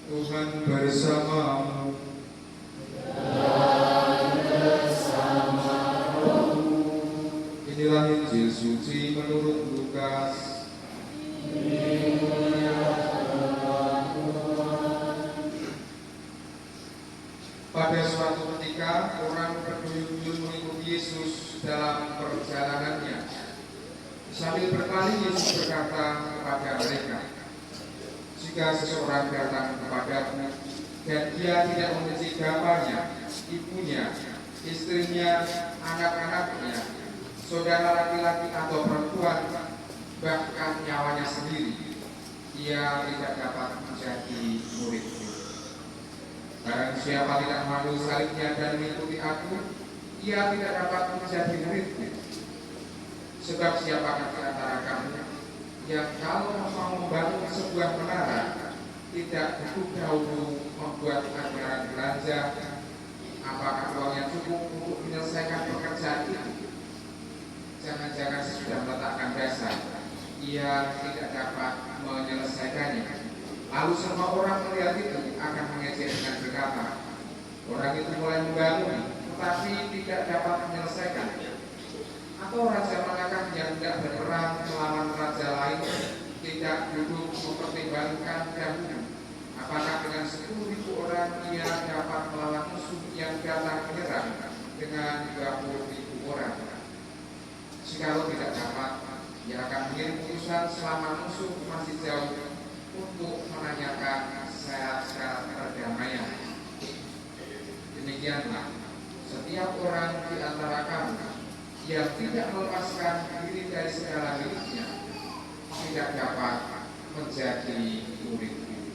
Tuhan bersamamu. Inilah Injil suci menurut Lukas. Pada suatu ketika orang berduyun-duyun mengikuti Yesus dalam perjalanannya. Sambil berpaling Yesus berkata kepada mereka, "Jika seseorang datang kepadaku dan dia tidak membenci bapaknya, ibunya, istrinya, anak-anaknya, saudara laki-laki atau perempuan, bahkan nyawanya sendiri, ia tidak dapat menjadi muridku. Barang siapa tidak mengambil salibnya dan mengikuti aku, ia tidak dapat menjadi muridku. Sebab siapakah di antara kamu yang kalau mau membangun sebuah menara, tidak butuh dahulu membuat anggaran belanja? Apakah uangnya cukup untuk menyelesaikan pekerjaan itu? Jangan-jangan sesudah meletakkan dasar, ia tidak dapat menyelesaikannya." Lalu semua orang melihat itu akan mengejek dengan berkata, "Orang itu mulai membangun, tetapi tidak dapat menyelesaikannya." Atau raja manakah yang tidak berperang melawan raja lain, tidak duduk mempertimbangkan dahulu apakah dengan 10.000 orang ia dapat melawan musuh yang datang menyerang dengan 20.000 orang? Jikalau tidak dapat, ia akan mengirim utusan selama musuh masih jauh untuk menanyakan syarat-syarat perdamaian. Demikianlah setiap orang di antara kamu yang tidak melepaskan diri dari segala miliknya tidak dapat menjadi muridku.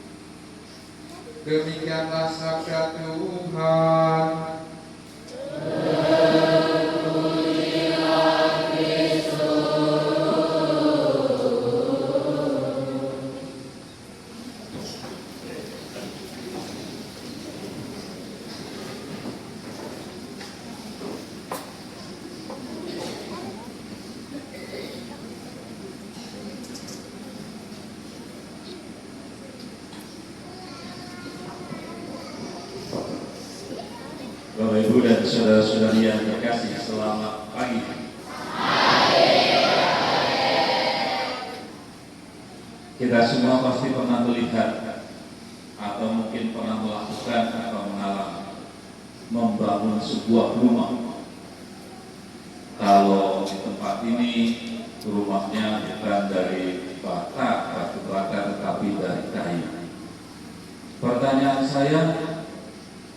Demikianlah sabda Tuhan. Bapak, Ibu, dan saudara-saudari yang terkasih, selamat pagi. Kita semua pasti pernah melihat atau mungkin pernah melakukan atau mengalami membangun sebuah rumah. Kalau di tempat ini rumahnya bukan dari batu bata, tetapi dari kayu. Pertanyaan saya,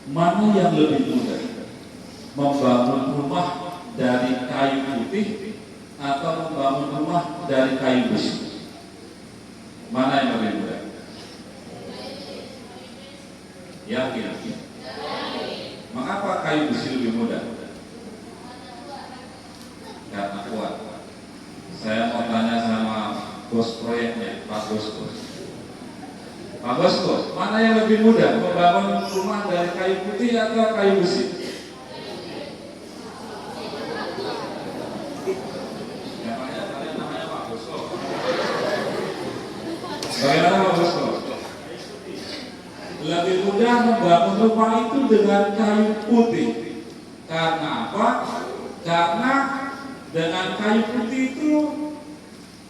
mana yang lebih mudah, membangun rumah dari kayu putih atau membangun rumah dari kayu besi? Mana yang lebih mudah? Yakin? Mengapa kayu besi lebih mudah? Karena kuat. Saya mau tanya sama bos proyeknya, Pak Bosco. Pak Bosco, mana yang lebih mudah, membangun rumah dari kayu putih atau kayu besi? Namanya Pak Bosco. Bagaimana Pak Bosco? Lebih mudah membangun rumah itu dengan kayu putih. Karena apa? Karena dengan kayu putih itu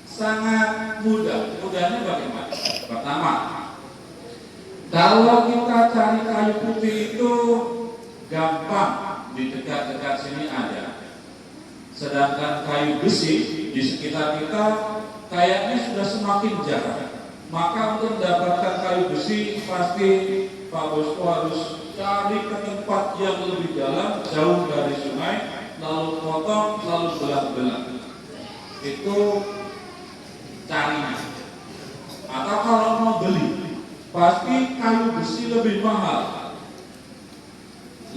sangat mudah. Mudahnya bagaimana? Pertama, kalau kita cari kayu putih itu gampang, di dekat-dekat sini ada. Sedangkan kayu besi di sekitar kita kayaknya sudah semakin jarang. Maka untuk mendapatkan kayu besi pasti Pak Bosco harus cari ke tempat yang lebih dalam, jauh dari sungai, lalu potong, lalu belah-belah. Itu carinya. Atau kalau mau beli, pasti kayu besi lebih mahal.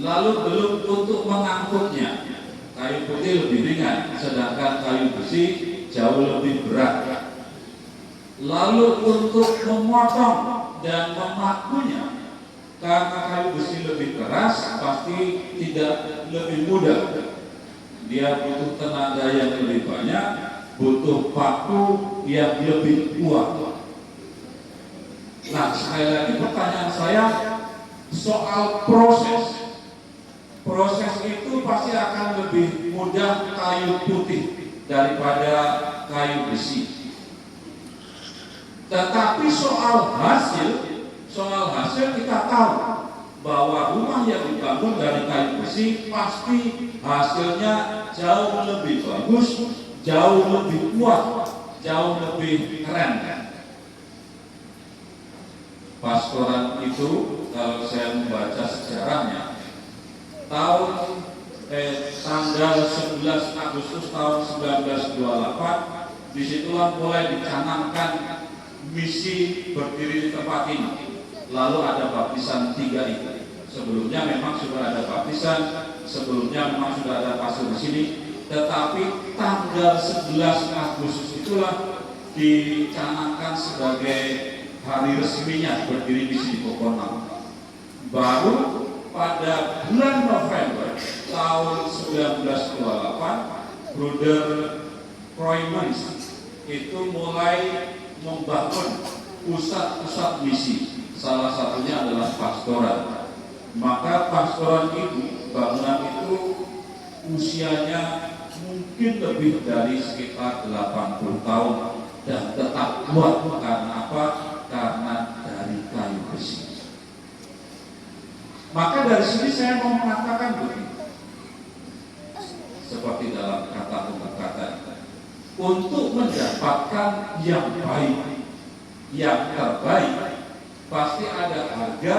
Lalu belum untuk mengangkutnya, kayu putih lebih ringan, sedangkan kayu besi jauh lebih berat. Lalu untuk memotong dan memakunya, karena kayu besi lebih keras, pasti tidak lebih mudah. Dia butuh tenaga yang lebih banyak, butuh paku yang lebih kuat. Nah, sekali lagi pertanyaan saya soal proses. Proses itu pasti akan lebih mudah kayu putih daripada kayu besi. Tetapi soal hasil kita tahu bahwa rumah yang dibangun dari kayu besi pasti hasilnya jauh lebih bagus, jauh lebih kuat, jauh lebih keren. Pastoran itu, kalau saya membaca sejarahnya, tanggal 11 Agustus tahun 1928, disitulah mulai dicanangkan misi berdiri di tempat ini. Lalu ada baptisan 3 itu. Sebelumnya memang sudah ada baptisan, sebelumnya memang sudah ada pastor di sini, tetapi tanggal 11 Agustus itulah dicanangkan sebagai hari resminya berdiri misi di Kokonang. Baru pada bulan November tahun 1928, Bruder Kroimans itu mulai membangun pusat-pusat misi. Salah satunya adalah pastoran. Maka pastoran itu, bangunan itu usianya mungkin lebih dari sekitar 80 tahun dan tetap kuat. Karena apa? Karena dari kayu besi. Maka dari sini saya mau mengatakan begini, seperti dalam kata-kata, untuk mendapatkan yang baik, yang terbaik, pasti ada harga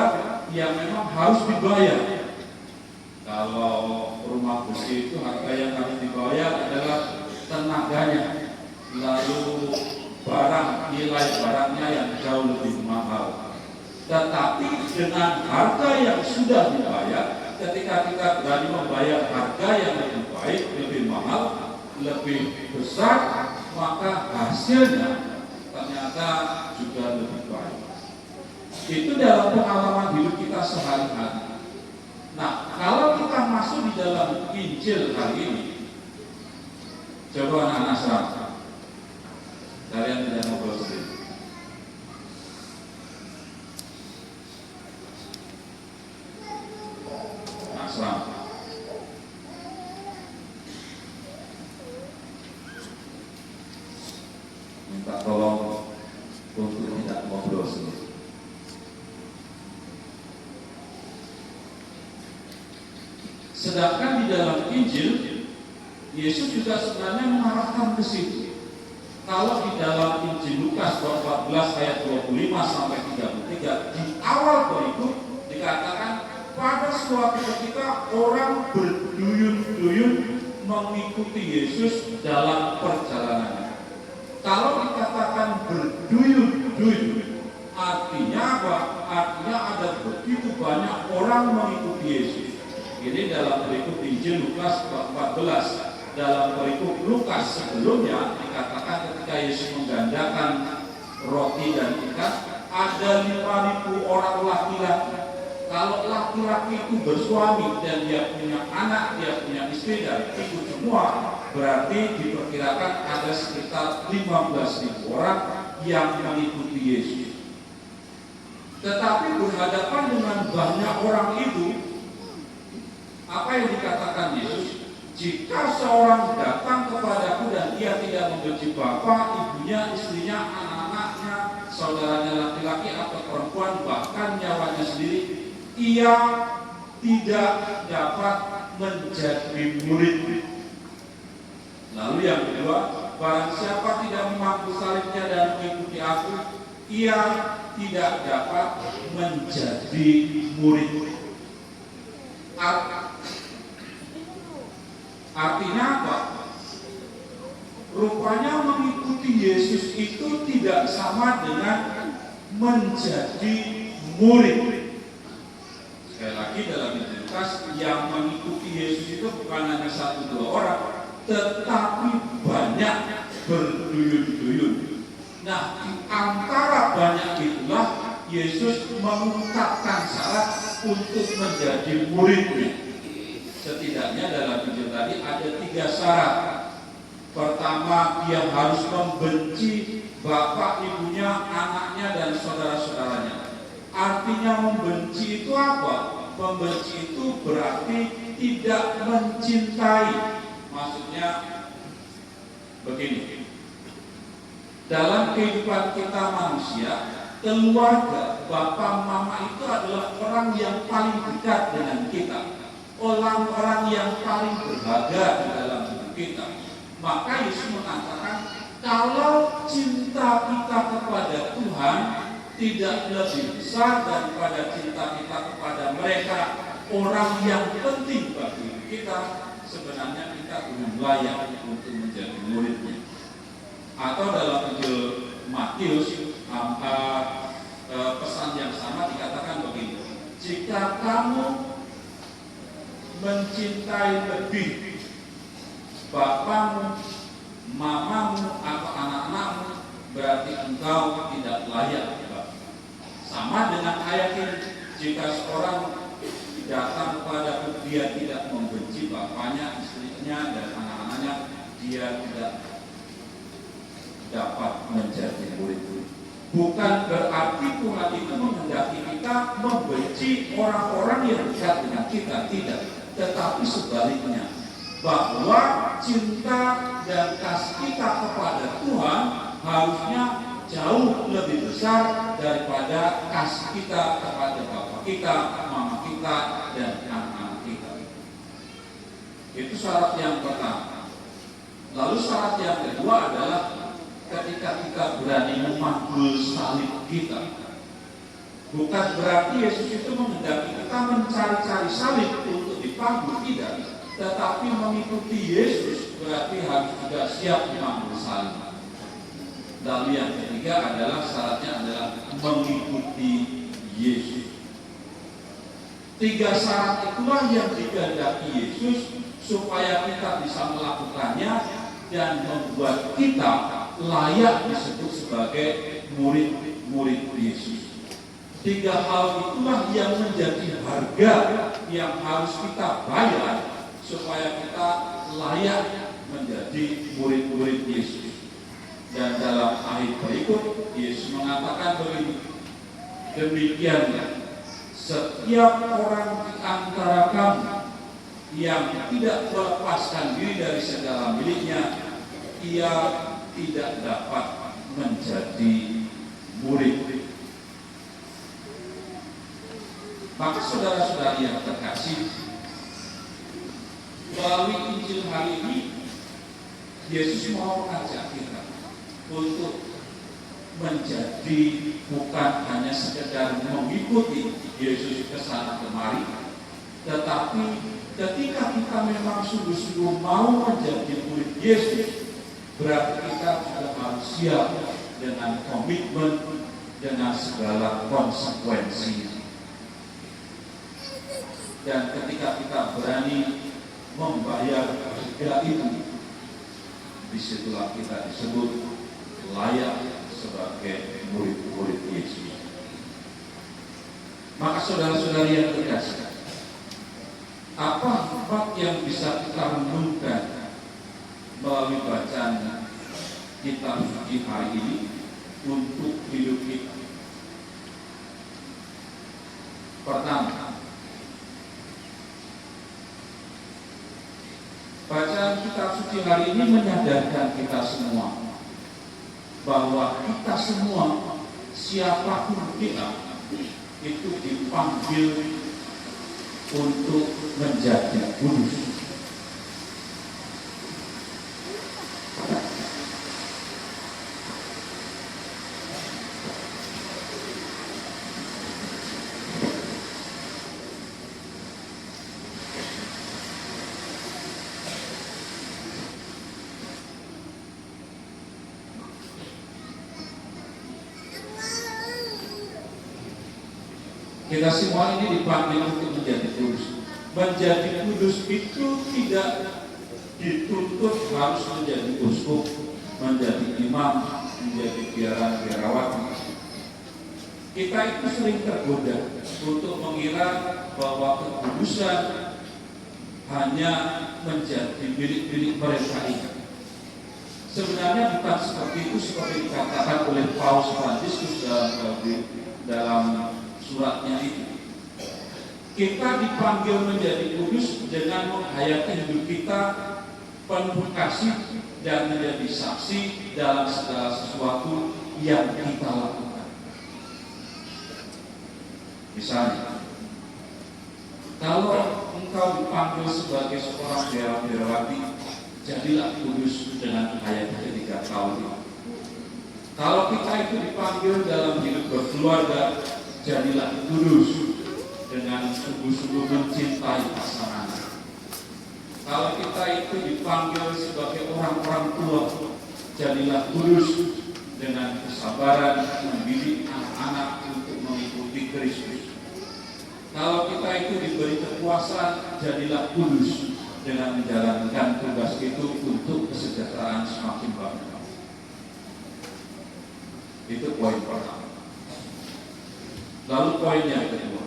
yang memang harus dibayar. Kalau rumah besi itu harga yang harus dibayar adalah tenaganya, lalu nilai barangnya yang jauh lebih mahal. Tetapi dengan harga yang sudah dibayar, ketika kita berani membayar harga yang lebih baik, lebih mahal, lebih besar, maka hasilnya ternyata juga lebih baik. Itu dalam pengalaman hidup kita sehari-hari. Nah, kalau kita masuk di dalam Injil hari ini, coba anak-anak serang, kalian tidak ngobrol sendiri. Serang. Minta tolong untuk tidak ngobrol sendiri. Sedangkan di dalam Injil, Yesus juga sebenarnya mengarahkan ke situ. Kalau di dalam Injil Lukas 14 ayat 25 sampai 33, di awal berikut dikatakan pada suatu ketika orang berduyun-duyun mengikuti Yesus dalam perjalanannya. Kalau dikatakan berduyun-duyun, artinya apa? Artinya ada begitu banyak orang mengikuti Yesus. Ini dalam berikut Injil Lukas 14. Dalam berikut Lukas sebelumnya dikatakan ketika Yesus menggandakan roti dan ikan, ada 5.000 orang laki-laki. Kalau laki-laki itu bersuami dan dia punya anak, dia punya istri dan ikut semua, berarti diperkirakan ada sekitar 15.000 orang yang mengikuti Yesus. Tetapi berhadapan dengan banyak orang itu, apa yang dikatakan Yesus? Jika seorang datang kepadaku dan ia tidak membenci bapa, ibunya, istrinya, anak-anaknya, saudaranya laki-laki atau perempuan, bahkan nyawanya sendiri, ia tidak dapat menjadi murid. Lalu yang kedua, barang siapa tidak memangku salibnya dan mengikuti aku, ia tidak dapat menjadi murid. Artinya apa? Rupanya mengikuti Yesus itu tidak sama dengan menjadi murid. Sekali lagi dalam Injil Lukas, yang mengikuti Yesus itu bukan hanya 1-2 orang, tetapi banyak berduyun-duyun. Nah, di antara banyak itulah Yesus mengungkapkan syarat untuk menjadi murid. Setidaknya dalam Injil tadi ada 3 syarat. Pertama, dia harus membenci bapak, ibunya, anaknya, dan saudara-saudaranya. Artinya membenci itu apa? Membenci itu berarti tidak mencintai. Maksudnya begini, dalam kehidupan kita manusia, keluarga, bapak, mama itu adalah orang yang paling dekat dengan kita, orang-orang yang paling berharga di dalam hidup kita. Maka Yesus mengatakan, kalau cinta kita kepada Tuhan tidak lebih besar daripada cinta kita kepada mereka, orang yang penting bagi kita, sebenarnya kita belum layak untuk menjadi muridnya. Atau dalam Injil Matius, pesan yang sama dikatakan begini, jika kamu mencintai lebih bapamu, mamamu, atau anak-anakmu, berarti engkau tidak layak. Sama dengan ayat ini, jika seorang datang kepada dia tidak membenci bapaknya, istrinya, dan anak-anaknya, dia tidak dapat menjadi murid. Bukan berarti Tuhan itu menghendaki kita membenci orang-orang yang dekat dengan kita, tidak. Tetapi sebaliknya, bahwa cinta dan kasih kita kepada Tuhan harusnya jauh lebih besar daripada kasih kita kepada bapak kita, mama kita, dan anak-anak kita. Itu syarat yang pertama. Lalu syarat yang kedua adalah ketika kita berani memanggul salib kita. Bukan berarti Yesus itu menghendaki kita mencari-cari salib untuk dipanggul, tidak. Tetapi mengikuti Yesus berarti harus juga siap memanggul salib. Lalu yang ketiga adalah syaratnya adalah mengikuti Yesus. 3 syarat itulah yang dikehendaki Yesus supaya kita bisa melakukannya dan membuat kita layak disebut sebagai murid-murid Yesus. 3 hal itulah yang menjadi harga yang harus kita bayar supaya kita layak menjadi murid-murid Yesus. Dan dalam ayat berikut Yesus mengatakan begini, demikianlah setiap orang di antara kamu yang tidak melepaskan diri dari segala miliknya, ia tidak dapat menjadi murid. Maka saudara-saudari yang terkasih, melalui Injil hari ini Yesus mau mengajak kita untuk menjadi bukan hanya sekedar mengikuti Yesus ke sana kemari, tetapi ketika kita memang sungguh-sungguh mau menjadi murid Yesus, berarti kita juga harus siap dengan komitmen, dengan segala konsekuensinya. Dan ketika kita berani membayar harga itu, disitulah kita disebut layak sebagai murid-murid Yesus. Maka saudara-saudari yang terkasih, apa hikmat yang bisa kita renungkan melalui bacaan kitab suci hari ini untuk hidup kita? Pertama, bacaan kitab suci hari ini menyadarkan kita semua bahwa kita semua, siapapun kita, itu dipanggil untuk menjadi kudus. Kita semua ini dipanggil untuk menjadi kudus. Menjadi kudus itu tidak dituntut harus menjadi uskup, menjadi imam, menjadi biarawat. Kita itu sering tergoda untuk mengira bahwa kekudusan hanya menjadi milik-milik mereka ini. Sebenarnya bukan seperti itu, seperti dikatakan oleh Paus Fransiskus dalam suratnya itu. Kita dipanggil menjadi kudus dengan menghayati hidup kita penuh kasih dan menjadi saksi dalam segala sesuatu yang kita lakukan. Misalnya, kalau engkau dipanggil sebagai seorang biarawati, jadilah kudus dengan menghayati ketiga tahun itu. Kalau kita itu dipanggil dalam hidup berkeluarga, jadilah kudus dengan sungguh-sungguh mencintai pasangan. Kalau kita itu dipanggil sebagai orang-orang tua, jadilah kudus dengan kesabaran mendidik anak-anak untuk mengikuti Kristus. Kalau kita itu diberi kekuasaan, jadilah kudus dengan menjalankan tugas itu untuk kesejahteraan semakin banyak. Itu poin pertama. Lalu poin yang kedua,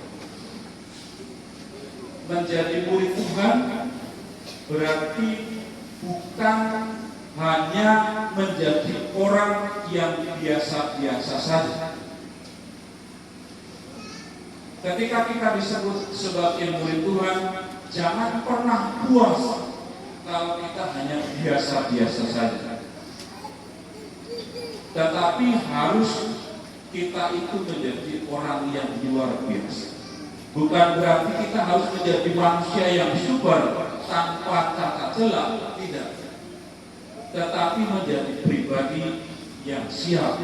menjadi murid Tuhan berarti bukan hanya menjadi orang yang biasa-biasa saja. Ketika kita disebut sebagai murid Tuhan, jangan pernah puas kalau kita hanya biasa-biasa saja. Tetapi harus kita itu menjadi orang yang luar biasa. Bukan berarti kita harus menjadi manusia yang super tanpa tata celah, tidak. Tetapi menjadi pribadi yang siap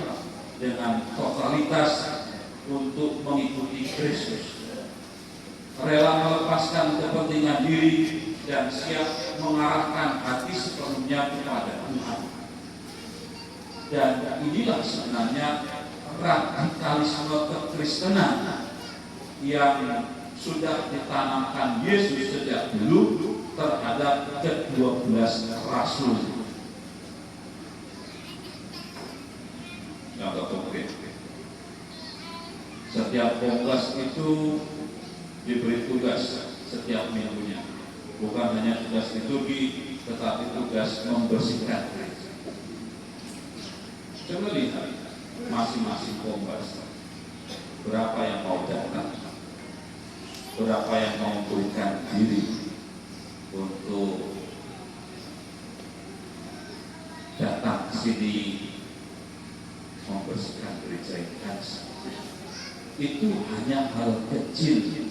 dengan totalitas untuk mengikuti Kristus, rela melepaskan kepentingan diri dan siap mengarahkan hati sepenuhnya kepada Tuhan. Dan inilah sebenarnya radikalisme kekristenan yang sudah ditanamkan Yesus sejak dulu terhadap ke-12 rasul. Contoh konkret, setiap kongres itu diberi tugas setiap minggunya, bukan hanya tugas liturgi, tetapi tugas membersihkan gereja. Coba lihat masing-masing kongres, berapa yang mau datang, berapa yang mau memberikan diri untuk datang ke sini membersihkan gereja ini. Itu hanya hal kecil,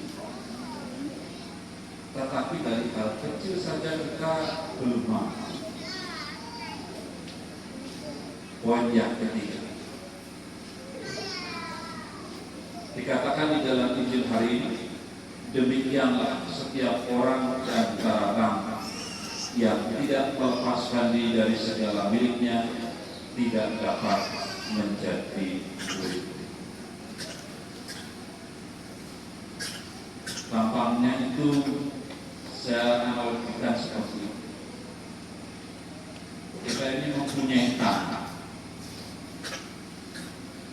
tetapi dari hal kecil saja kita belum mampu. Poin yang ketiga, dikatakan di dalam Injil hari ini, demikianlah setiap orang dan antara yang tidak melepaskan diri dari segala miliknya tidak dapat menjadi murid. Tampaknya itu saya analogikan seperti itu. Kita ini mempunyai tangan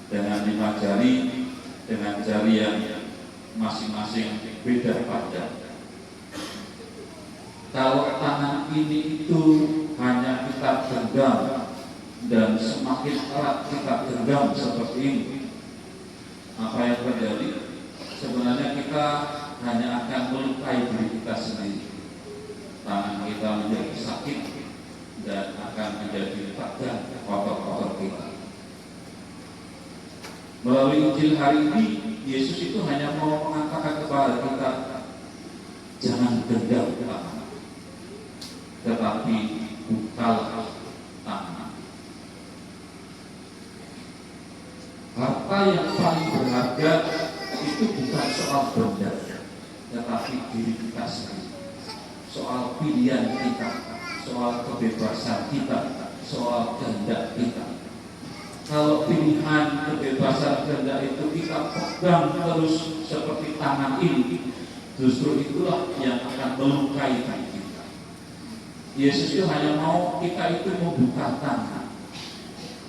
dengan 5 jari, dengan jari yang masing-masing beda panjang. Kalau tangan ini itu hanya kita genggam dan semakin erat kita genggam seperti ini, apa yang terjadi? Sebenarnya kita hanya akan melukai diri kita sendiri. Tangan kita menjadi sakit dan akan menjadi tegang otot-otot kita. Melalui Injil hari ini, Yesus itu hanya mau mengatakan kepada kita, jangan genggam tangan, tetapi bukalah tangan. Harta yang paling berharga itu bukan soal benda, tetapi diri kita sendiri. Soal pilihan kita, soal kebebasan kita, soal kehendak kita. Kalau pilihan kebebasan kehendak itu kita pegang terus seperti tangan ini, justru itulah yang akan melukai kita. Yesus itu hanya mau kita itu membuka tangan,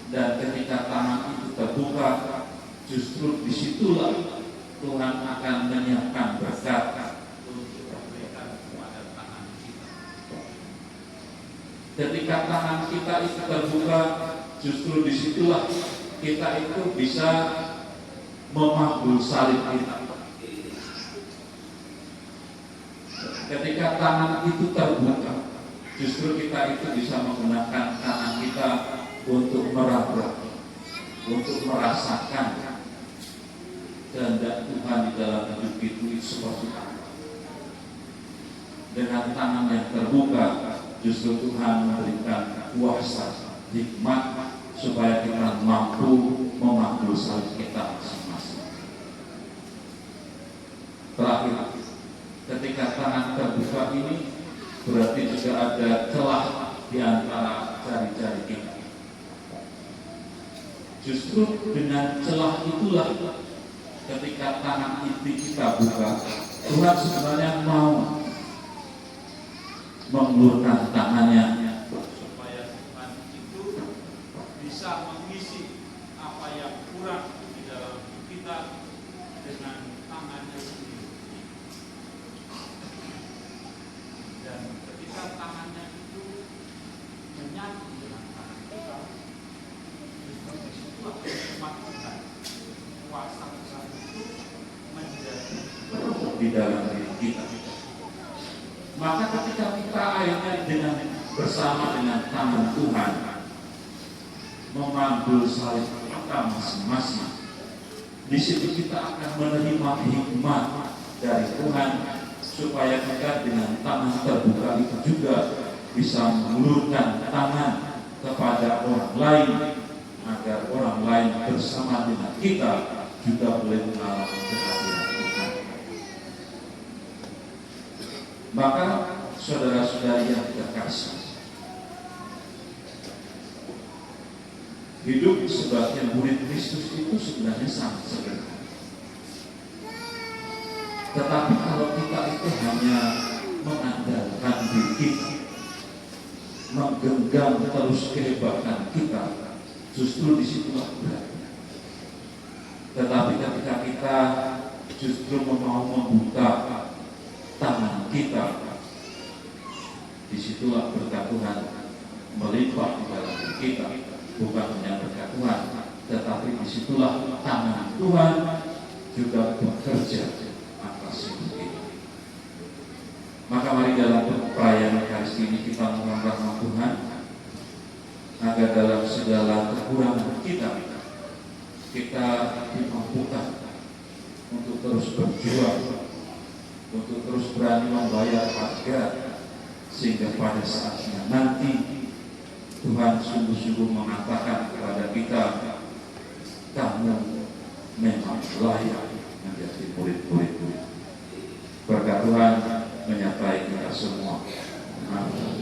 dan ketika tangan itu terbuka, justru disitulah Tuhan akan menyiapkan berkat untuk memberikan kepada tangan kita. Ketika tangan kita itu terbuka, justru disitulah kita itu bisa memahul salib kita. Ketika tangan itu terbuka, justru kita itu bisa menggunakan tangan kita untuk meraba, untuk merasakan kehendak Tuhan di dalam hidup itu seperti apa. Dengan tangan yang terbuka, justru Tuhan memberikan kuasa, hikmat, supaya kita mampu memanggul salib kita masing-masing. Terakhir, ketika tangan terbuka ini berarti juga ada celah di antara jari-jari kita. Justru dengan celah itulah ketika tangan itu kita buka, Tuhan sebenarnya mau mengulurkan tangannya supaya Tuhan itu bisa mengisi apa yang kurang di dalam kita dengan tangannya sendiri. Dan ketika tangannya itu menyatu dengan tangan kita, justru disitulah hikmat Tuhan, kuasa besar itu menjadi di dalam diri kita. Maka ketika kita akhirnya dengan bersama dengan tangan Tuhan memanggul salib kita masing-masing, di situ kita akan menerima hikmat dari Tuhan supaya kita dengan tangan terbuka itu juga bisa mengulurkan tangan kepada orang lain, agar orang lain bersama dengan kita juga boleh mengalami kehadiran Tuhan. Maka saudara-saudari yang terkasih, hidup sebagai murid Kristus itu sebenarnya sangat sederhana. Tetapi kalau kita itu hanya mengandalkan diri kita, menggenggam terus kehebatan kita, justru disitulah beratnya. Tetapi ketika kita justru mau membuka tangan kita, disitulah berkat Tuhan melimpah di dalam diri kita. Bukan hanya berkat Tuhan, tetapi disitulah tangan Tuhan juga bekerja atas hidup kita. Maka mari dalam perayaan Ekaristi ini kita mohon rahmat Tuhan, agar dalam segala kekurangan kita dimampukan untuk terus berjuang, untuk terus berani membayar harga, sehingga pada saatnya nanti Tuhan sungguh-sungguh mengatakan kepada kita, kamu memang layak menjadi murid-murid. Berkat Tuhan menyertai kita semua. Amin.